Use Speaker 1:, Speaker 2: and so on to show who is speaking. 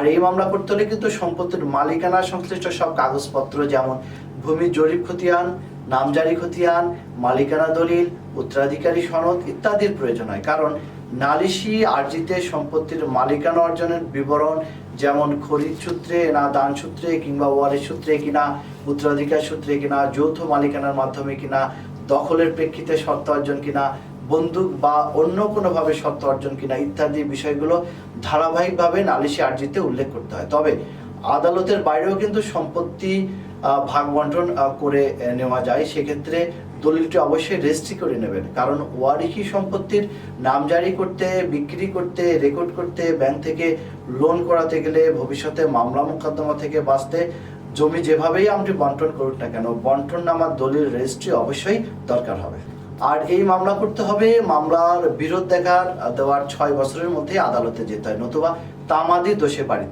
Speaker 1: আর এই মামলা করতে হলে কিন্তু সম্পত্তির মালিকানা সংশ্লিষ্ট সব কাগজপত্র যেমন ভূমি জরিপ খতিয়ান, নামজারি খতিয়ান, মালিকানা দলিল, উত্তরাধিকারী সনদ ইত্যাদির প্রয়োজন হয়। কারণ নালিশি আর্জিতে সম্পত্তির মালিকানা অর্জনের বিবরণ যেমন খরিদ সূত্রে না দান সূত্রে কিংবা ওয়ারিশ সূত্রে কিনা, উত্তরাধিকার সূত্রে কিনা, যৌথ মালিকানার মাধ্যমে কিনা, দখলের প্রেক্ষিতে সত্ত্ব অর্জন কিনা, বন্দুক বা অন্য কোনোভাবে সত্ত্ব অর্জন কিনা ইত্যাদি বিষয়গুলো ধারাবাহিকভাবে নালিশি আর্জিতে উল্লেখ করতে হয়। তবে আদালতের বাইরেও কিন্তু সম্পত্তি ভাগ বন্টন করে নেওয়া যায়। সেক্ষেত্রে দলিলটি অবশ্যই রেজিস্ট্রি করে নেবেন, কারণ ওয়ারিশি সম্পত্তির নামজারি করতে, বিক্রি করতে, রেকর্ড করতে, ব্যাংক থেকে লোন করাতে গেলে, ভবিষ্যতে মামলা মোকদ্দমা থেকে বাঁচতে জমি যেভাবেই আপনি বন্টন করুন না কেন, বন্টন নামার দলিল রেজিস্ট্রি অবশ্যই দরকার হবে। আর এই মামলা করতে হবে মামলার বিরোধ দেওয়ার 6 বছরের মধ্যে আদালতে যেতে হয়, নতুবা তামাদি দোষে বাড়িতে।